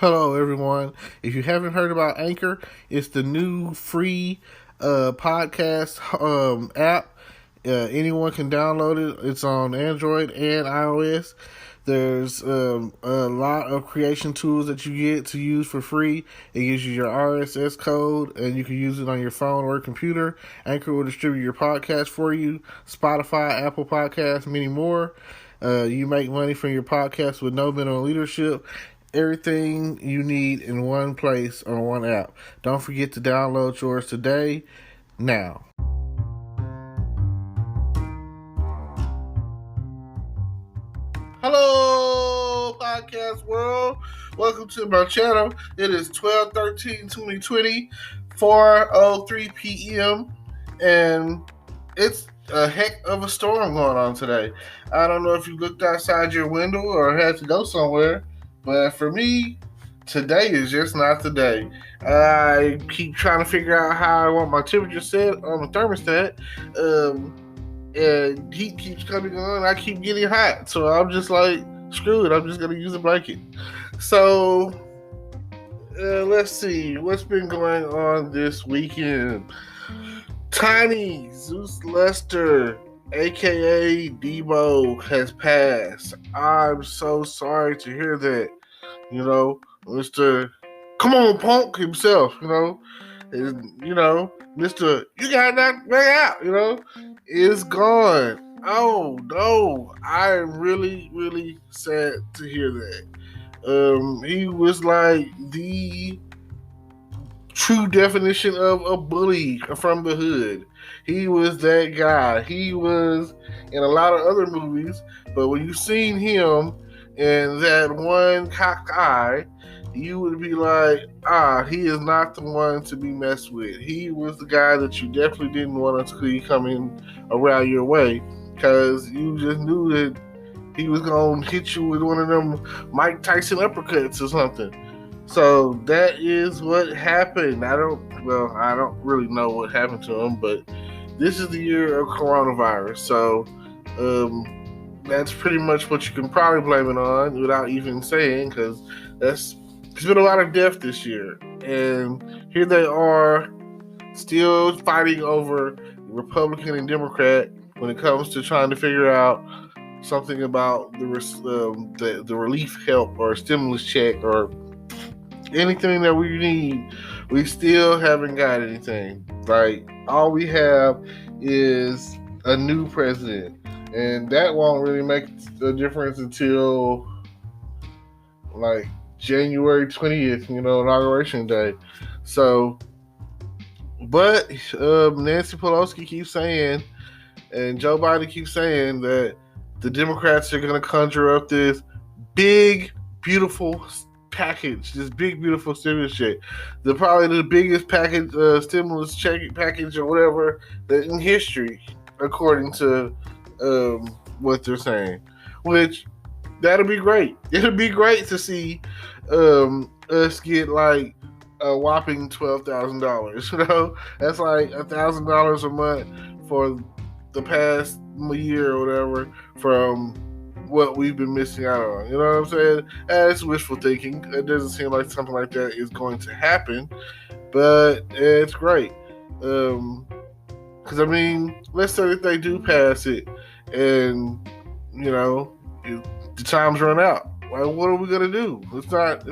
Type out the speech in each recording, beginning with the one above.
Hello, everyone. If you haven't heard about Anchor, it's the new free podcast app. Anyone can download it. It's on Android and iOS. There's a lot of creation tools that you get to use for free. It gives you your RSS code, and you can use it on your phone or computer. Anchor will distribute your podcast for you. Spotify, Apple Podcasts, many more. You make money from your podcast with no minimum leadership. Everything you need in one place on one app. Don't forget to download yours today, now. Hello, podcast world. Welcome to my channel. It is 12/13/2020, 4:03 p.m. And it's a heck of a storm going on today. I don't know if you looked outside your window or had to go somewhere, but for me, today is just not the day. I keep trying to figure out how I want my temperature set on the thermostat. And heat keeps coming on. I keep getting hot. So I'm just like, screw it. I'm just going to use a blanket. So let's see. What's been going on this weekend? Tiny Zeus Lester, a.k.a. Debo, has passed. I'm so sorry to hear that. You know, Mr. Come on, Punk himself, Mr. You got knocked back out, is gone. Oh, no. I'm really, really sad to hear that. He was like the true definition of a bully from the hood. He was that guy. He was in a lot of other movies, but when you seen him in that one cocked eye, you would be like, he is not the one to be messed with. He was the guy that you definitely didn't want to see coming around your way, because you just knew that he was going to hit you with one of them Mike Tyson uppercuts or something. So that is what happened. I don't really know what happened to him, but this is the year of coronavirus. So that's pretty much what you can probably blame it on without even saying, because there's been a lot of death this year. And here they are still fighting over Republican and Democrat when it comes to trying to figure out something about the relief help or stimulus check or anything that we need. We still haven't got anything. Like, all we have is a new president, and that won't really make a difference until like January 20th, Inauguration Day. So, but Nancy Pelosi keeps saying, and Joe Biden keeps saying, that the Democrats are going to conjure up this big, beautiful package, this big, beautiful stimulus check. Probably the biggest package, stimulus check package or whatever in history, according to what they're saying. Which, that'll be great. It'll be great to see us get like a whopping $12,000. That's like $1,000 a month for the past year or whatever from what we've been missing out on. You know what I'm saying? That's wishful thinking. It doesn't seem like something like that is going to happen, but it's great. Because let's say that they do pass it, and the time's run out. Like, what are we gonna do? It's like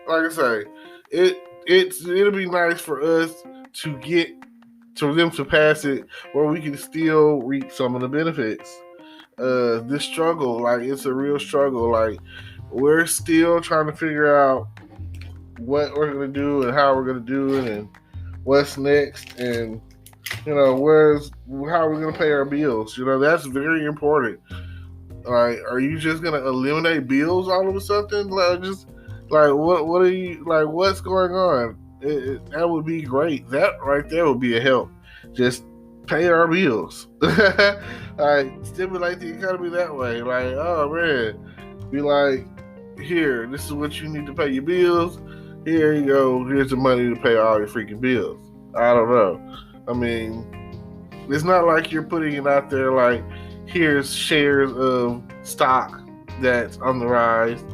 I say, it'll be nice for us to them to pass it where we can still reap some of the benefits. This struggle, like, it's a real struggle. Like, we're still trying to figure out what we're gonna do and how we're gonna do it and what's next, and how are we gonna pay our bills. That's very important. Like, are you just gonna eliminate bills all of a sudden? What are you, like, what's going on? That would be great. That right there would be a help. Just pay our bills. Like, stimulate the economy that way. Like, oh man, be like, here, this is what you need to pay your bills. Here you go. Here's the money to pay all your freaking bills. I don't know. It's not like you're putting it out there like, here's shares of stock that's on the rise,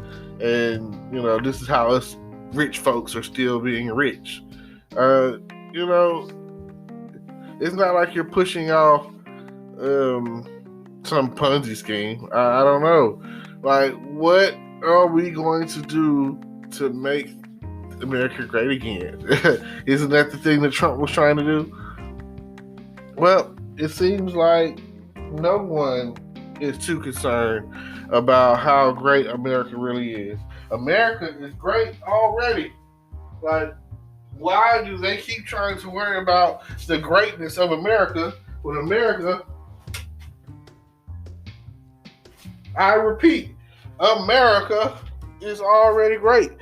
and this is how us rich folks are still being rich. Uh, you know, it's not like you're pushing off some Ponzi scheme. I don't know. Like, what are we going to do to make America great again? Isn't that the thing that Trump was trying to do? Well, it seems like no one is too concerned about how great America really is. America is great already. Like, why do they keep trying to worry about the greatness of America when America, I repeat, America is already great.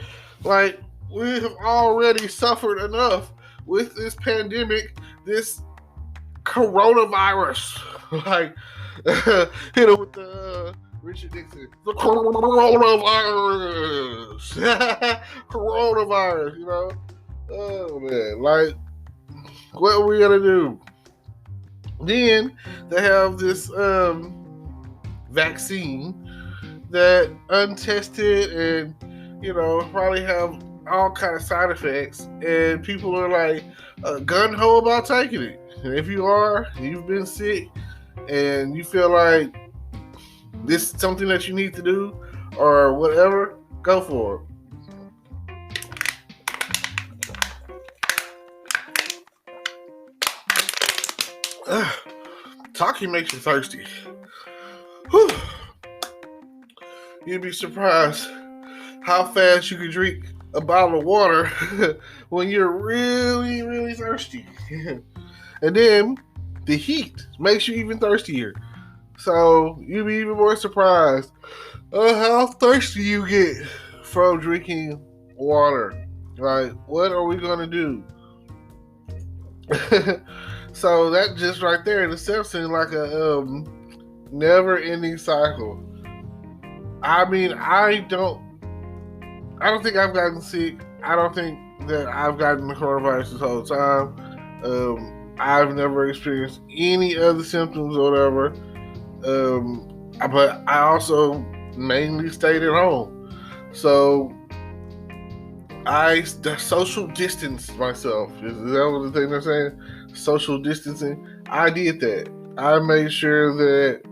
Like, we have already suffered enough with this pandemic, this coronavirus. Like, hit it with the Richard Nixon. The coronavirus. Coronavirus, Oh, man. Like, what are we going to do? Then they have this vaccine that untested and, probably have all kind of side effects. And people are like gung-ho about taking it. And if you are, you've been sick, and you feel like this is something that you need to do or whatever, go for it. Talking makes you thirsty. Whew. You'd be surprised how fast you can drink a bottle of water when you're really, really thirsty. And then the heat makes you even thirstier. So you'd be even more surprised how thirsty you get from drinking water. Like, what are we going to do? So that just right there in itself seems like a never-ending cycle. I mean, I don't think I've gotten sick. I don't think that I've gotten the coronavirus this whole time. I've never experienced any other symptoms or whatever. But I also mainly stayed at home. So I social distanced myself. Is that what the thing they're saying? Social distancing. I did that. I made sure that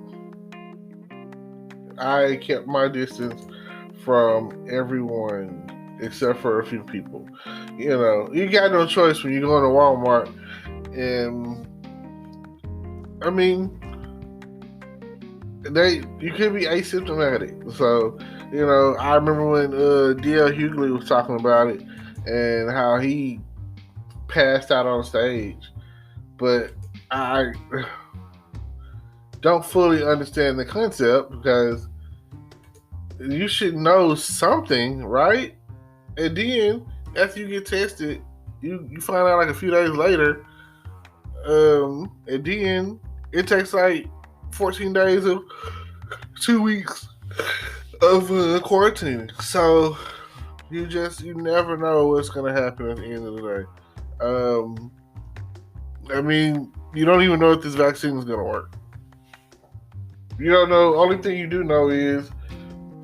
I kept my distance from everyone except for a few people. You got no choice when you go into Walmart. And I mean, you could be asymptomatic. So, I remember when D.L. Hughley was talking about it and how he passed out on stage. But I don't fully understand the concept, because you should know something, right? And then after you get tested, you find out like a few days later, and then it takes like 14 days of 2 weeks of quarantine. So you never know what's gonna happen at the end of the day. I mean, you don't even know if this vaccine is gonna work. You don't know. Only thing you do know is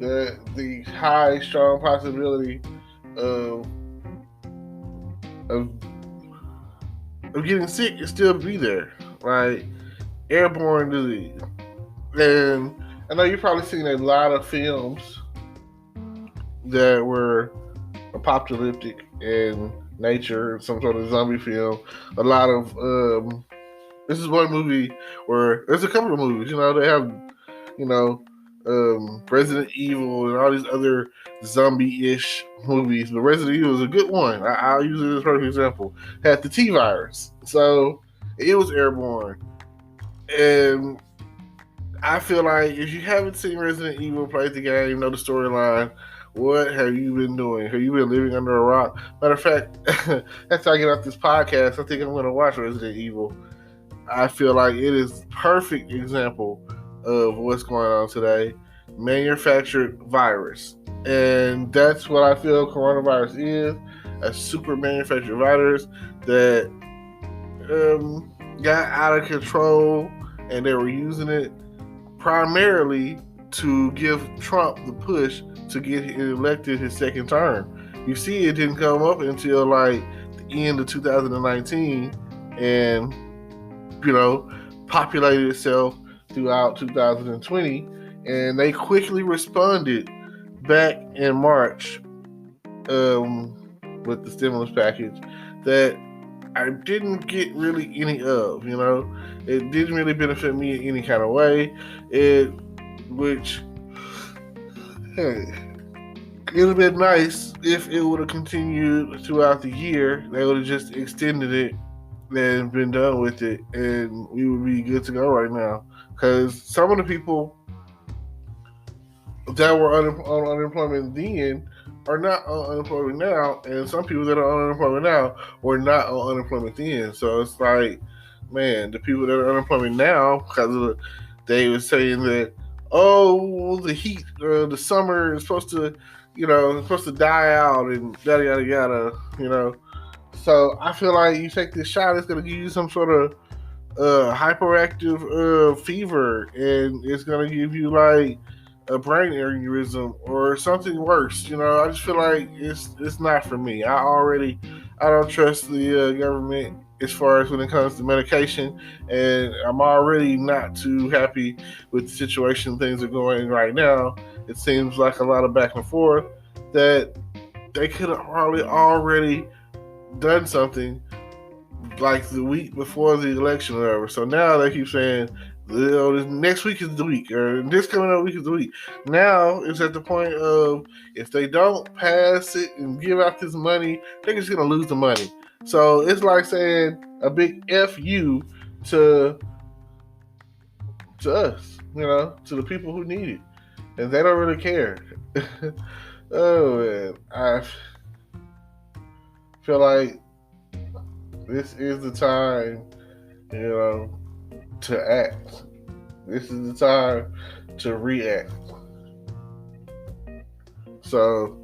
that the high, strong possibility of getting sick is still be there, right? Airborne disease. And I know you've probably seen a lot of films that were apocalyptic in nature, some sort of zombie film. A lot of this is one movie where there's a couple of movies. They have Resident Evil and all these other zombie-ish movies, but Resident Evil is a good one. I'll use it as a perfect example. It had the T virus, so it was airborne. And I feel like if you haven't seen Resident Evil, played the game, know the storyline, what have you been doing? Have you been living under a rock? Matter of fact, after I get off this podcast, I think I'm going to watch Resident Evil. I feel like it is a perfect example of what's going on today. Manufactured virus. And that's what I feel coronavirus is. A super manufactured virus that got out of control, and they were using it primarily to give Trump the push to get elected his second term. You see, it didn't come up until like the end of 2019, and populated itself throughout 2020, and they quickly responded back in March with the stimulus package that I didn't get really any of. It didn't really benefit me in any kind of way. It would have been nice if it would have continued throughout the year. They would have just extended it and been done with it, and we would be good to go right now. Because some of the people that were on unemployment then are not on unemployment now, and some people that are on unemployment now were not on unemployment then. So it's like, man, the people that are on unemployment now, because they were saying that, the heat, the summer is supposed to, die out and yada yada yada, So I feel like you take this shot, it's gonna give you some sort of hyperactive fever, and it's gonna give you like a brain aneurysm or something worse. I just feel like it's not for me. I don't trust the government as far as when it comes to medication, and I'm already not too happy with the situation things are going right now. It seems like a lot of back and forth that they could have probably already done something like the week before the election or whatever. So now they keep saying, this next week is the week, or this coming up week is the week. Now it's at the point of, if they don't pass it and give out this money, they're just going to lose the money. So it's like saying a big F you to us, to the people who need it. And they don't really care. Oh, man. I feel like this is the time, to act. This is the time to react. So,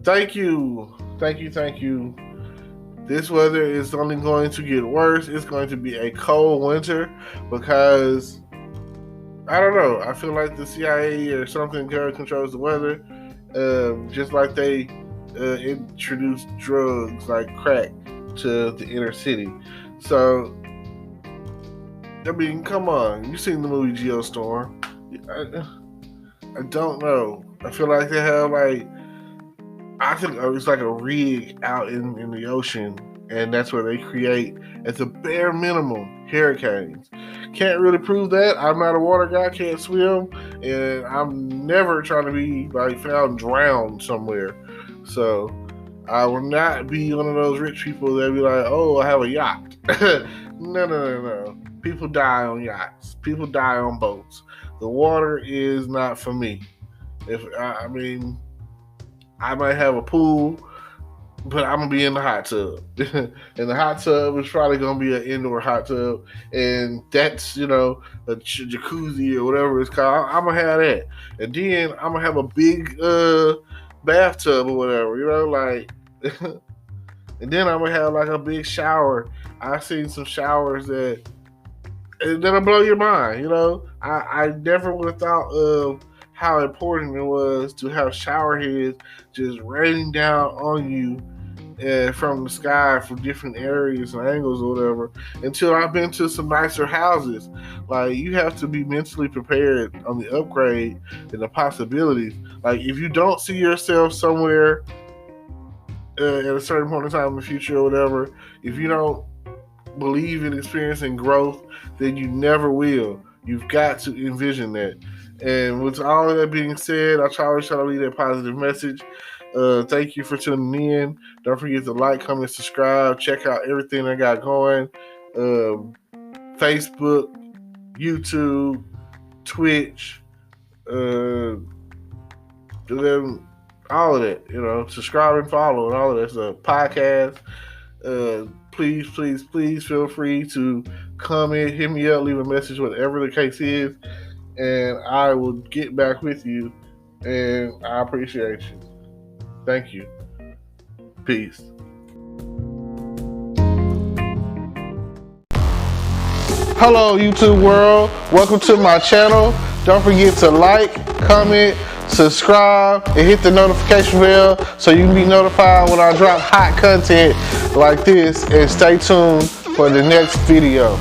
thank you. This weather is only going to get worse. It's going to be a cold winter because, I don't know, I feel like the CIA or something controls the weather. Just like they introduced drugs like crack to the inner city. So, I mean, come on. You've seen the movie Geostorm. I don't know. I feel like they have I think it's like a rig out in the ocean, and that's where they create, at the bare minimum, hurricanes. Can't really prove that. I'm not a water guy, can't swim, and I'm never trying to be found drowned somewhere. So I will not be one of those rich people that be like, oh, I have a yacht. No. People die on yachts. People die on boats. The water is not for me. I might have a pool, but I'm going to be in the hot tub. And the hot tub is probably going to be an indoor hot tub. And that's, a jacuzzi or whatever it's called. I'm going to have that. And then I'm going to have a big bathtub or whatever, and then I'm going to have a big shower. I've seen some showers that'll blow your mind, I never would have thought of how important it was to have shower heads just raining down on you from the sky from different areas and angles or whatever, until I've been to some nicer houses. You have to be mentally prepared on the upgrade and the possibilities. If you don't see yourself somewhere at a certain point in time in the future or whatever, if you don't believe in experiencing growth, then you never will. You've got to envision that. And with all of that being said, I try to leave that positive message. Thank you for tuning in. Don't forget to like, comment, subscribe. Check out everything I got going. Facebook, YouTube, Twitch, all of that. Subscribe and follow and all of that stuff. Podcast. Please feel free to comment, hit me up, leave a message, whatever the case is, and I will get back with you, and I appreciate you. Thank you. Peace. Hello, YouTube world. Welcome to my channel. Don't forget to like, comment, subscribe, and hit the notification bell so you can be notified when I drop hot content like this. And stay tuned for the next video.